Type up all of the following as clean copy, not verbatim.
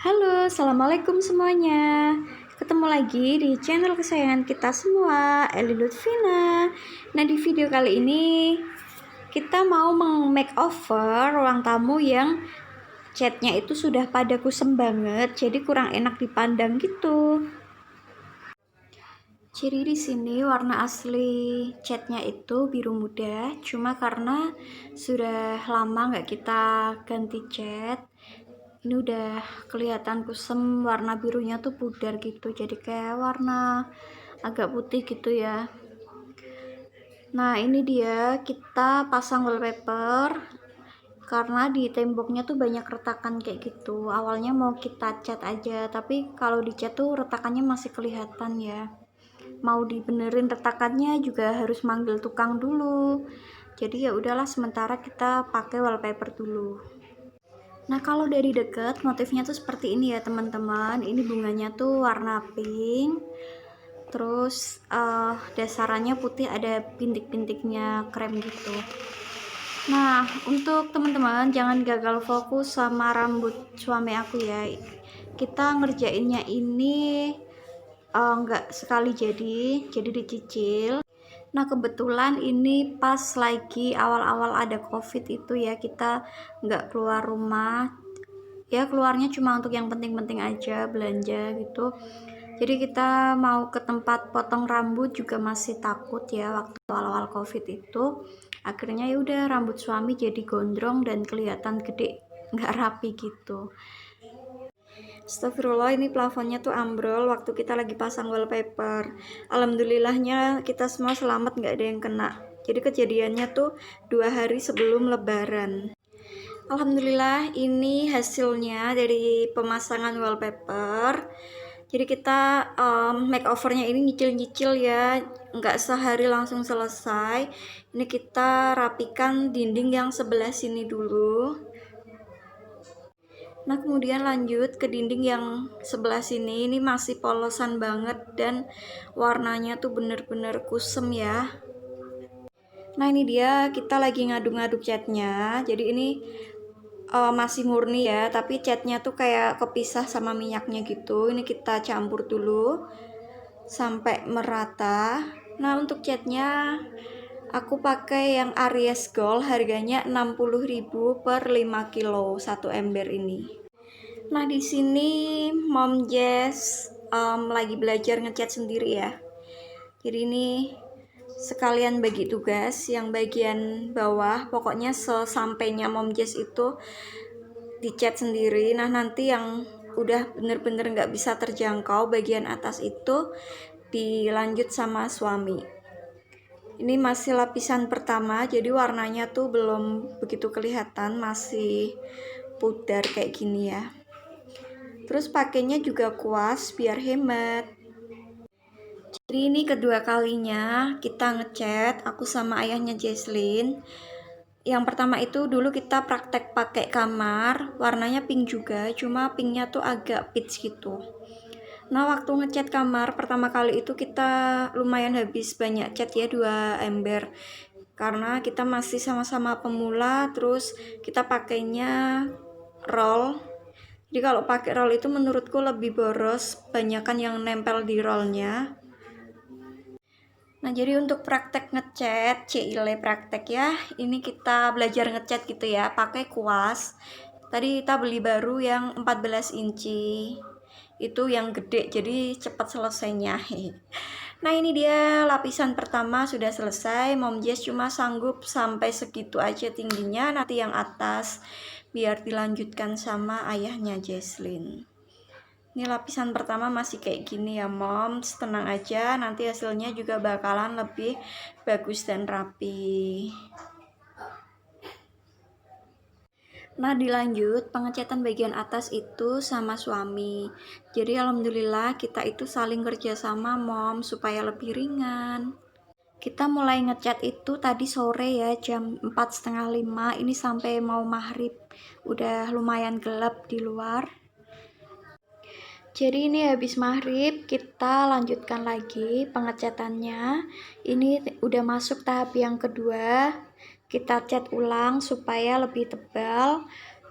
Halo, assalamualaikum semuanya. Ketemu lagi di channel kesayangan kita semua, Eli Lutfina. Nah, di video kali ini kita mau makeover ruang tamu yang catnya itu sudah pada kusem banget, jadi kurang enak dipandang gitu. Jadi di sini warna asli catnya itu biru muda, cuma karena sudah lama nggak kita ganti cat, ini udah kelihatan kusem, warna birunya tuh pudar gitu, jadi kayak warna agak putih gitu ya. Nah, ini dia kita pasang wallpaper karena di temboknya tuh banyak retakan kayak gitu. Awalnya mau kita cat aja, tapi kalau dicat tuh retakannya masih kelihatan ya. Mau dibenerin retakannya juga harus manggil tukang dulu. Jadi ya udahlah, sementara kita pakai wallpaper dulu. Nah, kalau dari deket motifnya tuh seperti ini ya teman-teman. Ini bunganya tuh warna pink. Terus dasarannya putih, ada bintik-bintiknya krem gitu. Nah, untuk teman-teman jangan gagal fokus sama rambut suami aku ya. Kita ngerjainnya ini nggak sekali jadi dicicil. Nah, kebetulan ini pas lagi awal-awal ada COVID itu ya, kita nggak keluar rumah. Ya, keluarnya cuma untuk yang penting-penting aja, belanja gitu. Jadi kita mau ke tempat potong rambut juga masih takut ya waktu awal-awal COVID itu. Akhirnya ya udah, rambut suami jadi gondrong dan kelihatan gede, nggak rapi gitu. Astagfirullah, ini plafonnya tuh ambrol waktu kita lagi pasang wallpaper. Alhamdulillahnya kita semua selamat, nggak ada yang kena. Jadi kejadiannya tuh 2 hari sebelum lebaran. Alhamdulillah, ini hasilnya dari pemasangan wallpaper. Jadi kita makeovernya ini nyicil-nyicil ya, nggak sehari langsung selesai. Ini kita rapikan dinding yang sebelah sini dulu. Nah, kemudian lanjut ke dinding yang sebelah sini. Ini masih polosan banget dan warnanya tuh bener-bener kusem ya. Nah, ini dia, kita lagi ngaduk-ngaduk catnya. Jadi ini masih murni ya, tapi catnya tuh kayak kepisah sama minyaknya gitu. Ini kita campur dulu sampai merata. Nah, untuk catnya aku pakai yang Aries Gold, harganya 60.000 per 5 kilo 1 ember ini. Nah, di sini Mom Jess lagi belajar ngecat sendiri ya. Jadi ini sekalian bagi tugas, yang bagian bawah pokoknya sesampainya Mom Jess itu dicat sendiri. Nah, nanti yang udah bener-bener nggak bisa terjangkau bagian atas itu dilanjut sama suami. Ini masih lapisan pertama, jadi warnanya tuh belum begitu kelihatan, masih pudar kayak gini ya. Terus pakainya juga kuas biar hemat. Jadi ini kedua kalinya kita ngecat, aku sama ayahnya Jesslyn. Yang pertama itu dulu kita praktek pakai kamar, warnanya pink juga, cuma pinknya tuh agak peach gitu. Nah, waktu ngecat kamar pertama kali itu kita lumayan habis banyak cat ya, 2 ember. Karena kita masih sama-sama pemula, terus kita pakainya roll. Jadi kalau pakai roll itu menurutku lebih boros, banyakan yang nempel di rollnya. Nah, jadi untuk praktek ngecat, cile praktek ya, ini kita belajar ngecat gitu ya, pakai kuas. Tadi kita beli baru yang 14 inci. Itu yang gede, jadi cepat selesainya. Nah, ini dia lapisan pertama sudah selesai. Mom Jess cuma sanggup sampai segitu aja tingginya, nanti yang atas biar dilanjutkan sama ayahnya Jesslyn. Ini lapisan pertama masih kayak gini ya Moms, tenang aja, nanti hasilnya juga bakalan lebih bagus dan rapi. Nah, dilanjut pengecatan bagian atas itu sama suami. Jadi alhamdulillah kita itu saling kerja sama Mom supaya lebih ringan. Kita mulai ngecat itu tadi sore ya, jam 4:30, ini sampai mau maghrib. Udah lumayan gelap di luar. Jadi ini habis maghrib kita lanjutkan lagi pengecatannya. Ini udah masuk tahap yang kedua. Kita cat ulang supaya lebih tebal.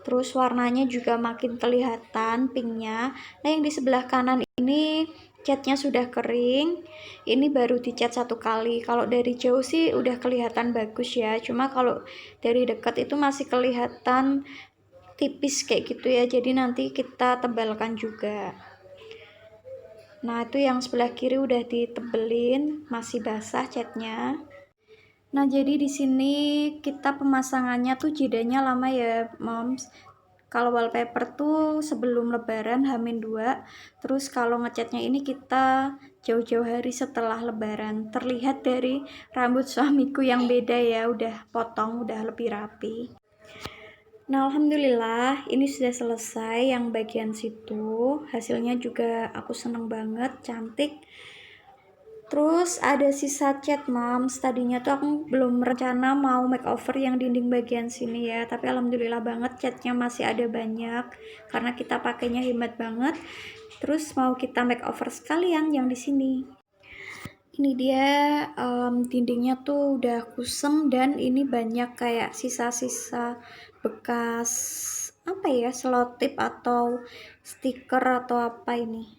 terus warnanya juga makin kelihatan pinknya. Nah yang di sebelah kanan ini catnya sudah kering, ini baru dicat 1 kali. Kalau dari jauh sih udah kelihatan bagus ya, cuma kalau dari dekat itu masih kelihatan tipis kayak gitu ya, jadi nanti kita tebalkan juga. Nah itu yang sebelah kiri udah ditebelin, masih basah catnya. Nah jadi di sini kita pemasangannya tuh jedanya lama ya moms. Kalau wallpaper tuh sebelum lebaran H-2, terus kalau ngecatnya ini kita jauh-jauh hari setelah lebaran. Terlihat dari rambut suamiku yang beda ya, udah potong, udah lebih rapi. Nah alhamdulillah ini sudah selesai yang bagian situ. Hasilnya juga aku seneng banget, cantik. Terus ada sisa cat moms, tadinya tuh aku belum rencana mau makeover yang dinding bagian sini ya, tapi alhamdulillah banget catnya masih ada banyak karena kita pakainya hemat banget. Terus mau kita makeover sekalian yang di sini. Ini dia dindingnya tuh udah kusem dan ini banyak kayak sisa-sisa bekas apa ya, selotip atau stiker atau apa ini.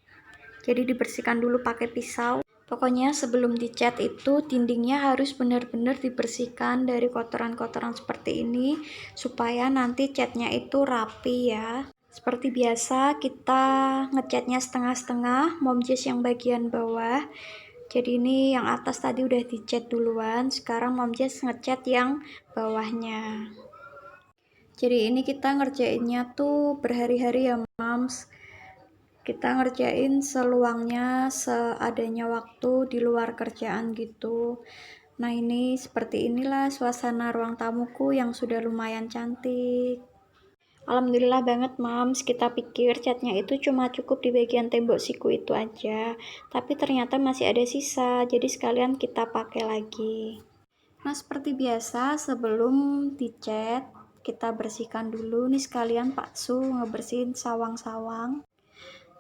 Jadi dibersihkan dulu pakai pisau. Pokoknya sebelum dicat itu dindingnya harus benar-benar dibersihkan dari kotoran-kotoran seperti ini supaya nanti catnya itu rapi ya. Seperti biasa kita ngecatnya setengah-setengah, mom Jess yang bagian bawah. Jadi ini yang atas tadi udah dicat duluan, sekarang mom Jess ngecat yang bawahnya. Jadi ini kita ngerjainnya tuh berhari-hari ya moms. Kita ngerjain seluangnya, seadanya waktu di luar kerjaan gitu. Nah ini seperti inilah suasana ruang tamuku yang sudah lumayan cantik. Alhamdulillah banget mams, kita pikir catnya itu cuma cukup di bagian tembok siku itu aja, tapi ternyata masih ada sisa, jadi sekalian kita pakai lagi. Nah seperti biasa sebelum dicat kita bersihkan dulu nih sekalian Pak Su ngebersihin sawang-sawang.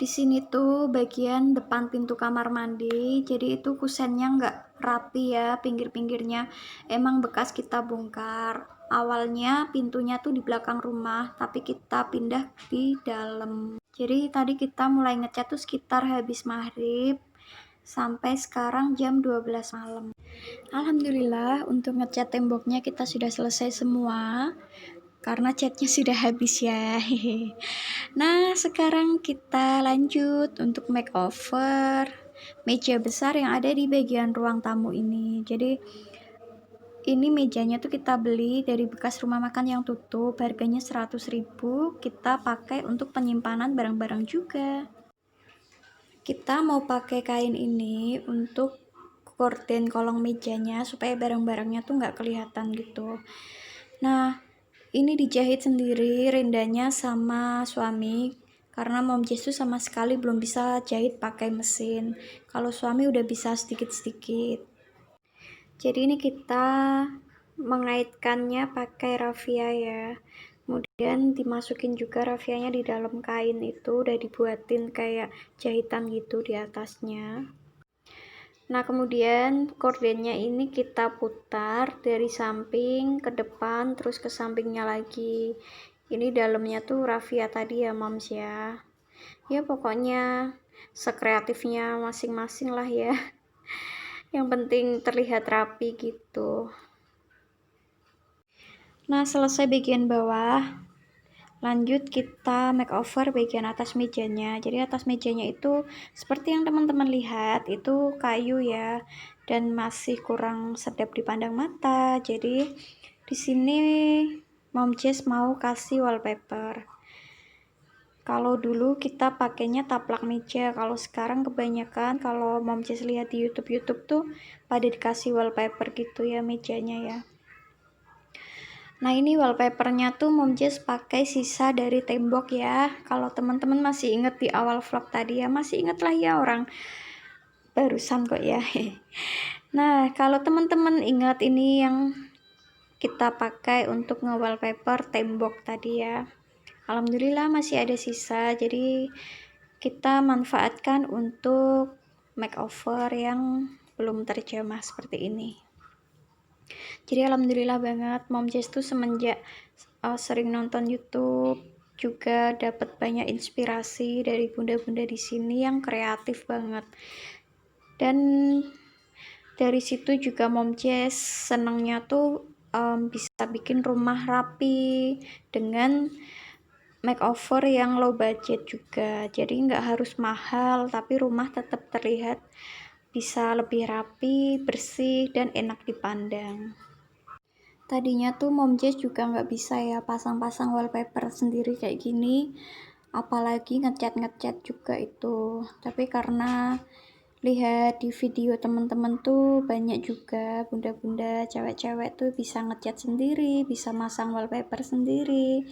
Di sini tuh bagian depan pintu kamar mandi, jadi itu kusennya nggak rapi ya, pinggir-pinggirnya emang bekas kita bongkar. Awalnya pintunya tuh di belakang rumah, tapi kita pindah di dalam. Jadi tadi kita mulai ngecat tuh sekitar habis maghrib sampai sekarang jam 12 malam. Alhamdulillah untuk ngecat temboknya kita sudah selesai semua karena catnya sudah habis ya. Nah sekarang kita lanjut untuk makeover meja besar yang ada di bagian ruang tamu ini. Jadi ini mejanya tuh kita beli dari bekas rumah makan yang tutup, harganya 100.000, kita pakai untuk penyimpanan barang-barang juga. Kita mau pakai kain ini untuk gorden kolong mejanya supaya barang-barangnya tuh nggak kelihatan gitu. Nah ini dijahit sendiri rendanya sama suami karena mom Jess tuh sama sekali belum bisa jahit pakai mesin. Kalau suami udah bisa sedikit-sedikit. Jadi ini kita mengaitkannya pakai raffia ya. Kemudian dimasukin juga raffianya di dalam kain itu, udah dibuatin kayak jahitan gitu di atasnya. Nah kemudian kordennya ini kita putar dari samping ke depan terus ke sampingnya lagi. Ini dalamnya tuh raffia tadi ya moms ya. Ya pokoknya sekreatifnya masing-masing lah ya. Yang penting terlihat rapi gitu. Nah selesai bagian bawah, lanjut kita makeover bagian atas mejanya. Jadi atas mejanya itu seperti yang teman-teman lihat itu kayu ya, dan masih kurang sedap dipandang mata. Jadi di sini mom Jess mau kasih wallpaper. Kalau dulu kita pakainya taplak meja, kalau sekarang kebanyakan kalau mom Jess lihat di YouTube tuh pada dikasih wallpaper gitu ya mejanya ya. Nah ini wallpapernya tuh mom Jess pakai sisa dari tembok ya. Kalau teman-teman masih inget di awal vlog tadi ya, masih inget lah ya orang barusan kok ya. Nah kalau teman-teman ingat ini yang kita pakai untuk nge-wallpaper tembok tadi ya. Alhamdulillah masih ada sisa, jadi kita manfaatkan untuk makeover yang belum terjamah seperti ini. Jadi alhamdulillah banget Mom Jess tuh semenjak sering nonton YouTube juga dapat banyak inspirasi dari bunda-bunda di sini yang kreatif banget. Dan dari situ juga Mom Jess senangnya tuh bisa bikin rumah rapi dengan makeover yang low budget juga. Jadi nggak harus mahal, tapi rumah tetap terlihat bisa lebih rapi, bersih, dan enak dipandang. Tadinya tuh Mom Jess juga nggak bisa ya pasang-pasang wallpaper sendiri kayak gini, apalagi ngecat-ngecat juga itu. Tapi karena lihat di video teman-teman tuh banyak juga bunda-bunda cewek-cewek tuh bisa ngecat sendiri, bisa masang wallpaper sendiri.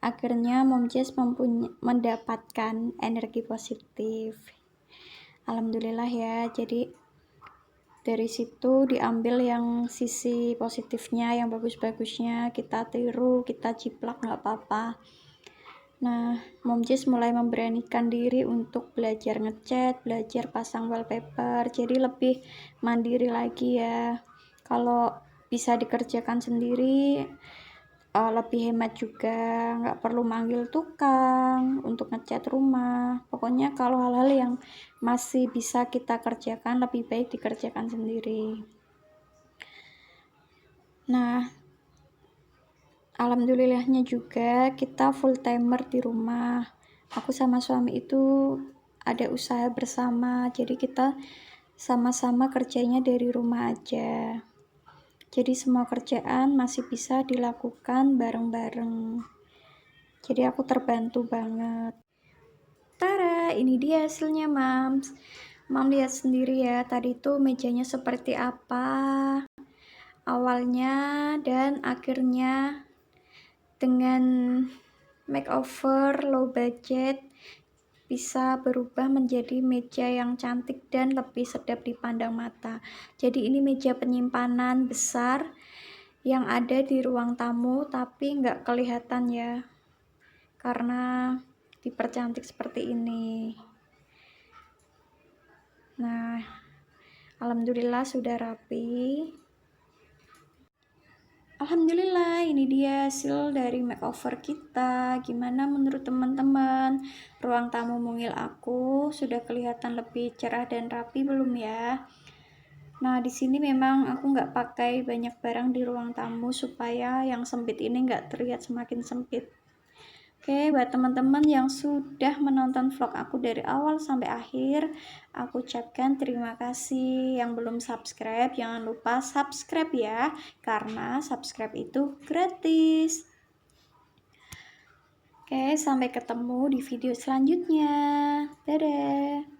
Akhirnya Mom Jess mendapatkan energi positif. Alhamdulillah ya, jadi dari situ diambil yang sisi positifnya, yang bagus-bagusnya kita tiru, kita ciplak nggak apa-apa. Nah, Mom Jess mulai memberanikan diri untuk belajar ngecat, belajar pasang wallpaper, jadi lebih mandiri lagi ya. Kalau bisa dikerjakan sendiri, lebih hemat juga, nggak perlu manggil tukang untuk ngecat rumah. Pokoknya kalau hal-hal yang masih bisa kita kerjakan, lebih baik dikerjakan sendiri. Nah, alhamdulillahnya juga kita full timer di rumah. Aku sama suami itu ada usaha bersama, jadi kita sama-sama kerjanya dari rumah aja. Jadi semua kerjaan masih bisa dilakukan bareng-bareng. Jadi aku terbantu banget. Tara, ini dia hasilnya, Mams. Mam lihat sendiri ya, tadi tuh mejanya seperti apa awalnya dan akhirnya dengan makeover low budget bisa berubah menjadi meja yang cantik dan lebih sedap dipandang mata. Jadi ini meja penyimpanan besar yang ada di ruang tamu tapi nggak kelihatan ya, karena dipercantik seperti ini. Nah, alhamdulillah sudah rapi. Alhamdulillah, ini dia hasil dari makeover kita. Gimana menurut teman-teman? Ruang tamu mungil aku sudah kelihatan lebih cerah dan rapi belum ya? Nah, di sini memang aku nggak pakai banyak barang di ruang tamu supaya yang sempit ini nggak terlihat semakin sempit. Oke, buat teman-teman yang sudah menonton vlog aku dari awal sampai akhir, aku ucapkan terima kasih. Yang belum subscribe, jangan lupa subscribe ya, karena subscribe itu gratis. Oke, sampai ketemu di video selanjutnya. Dadah!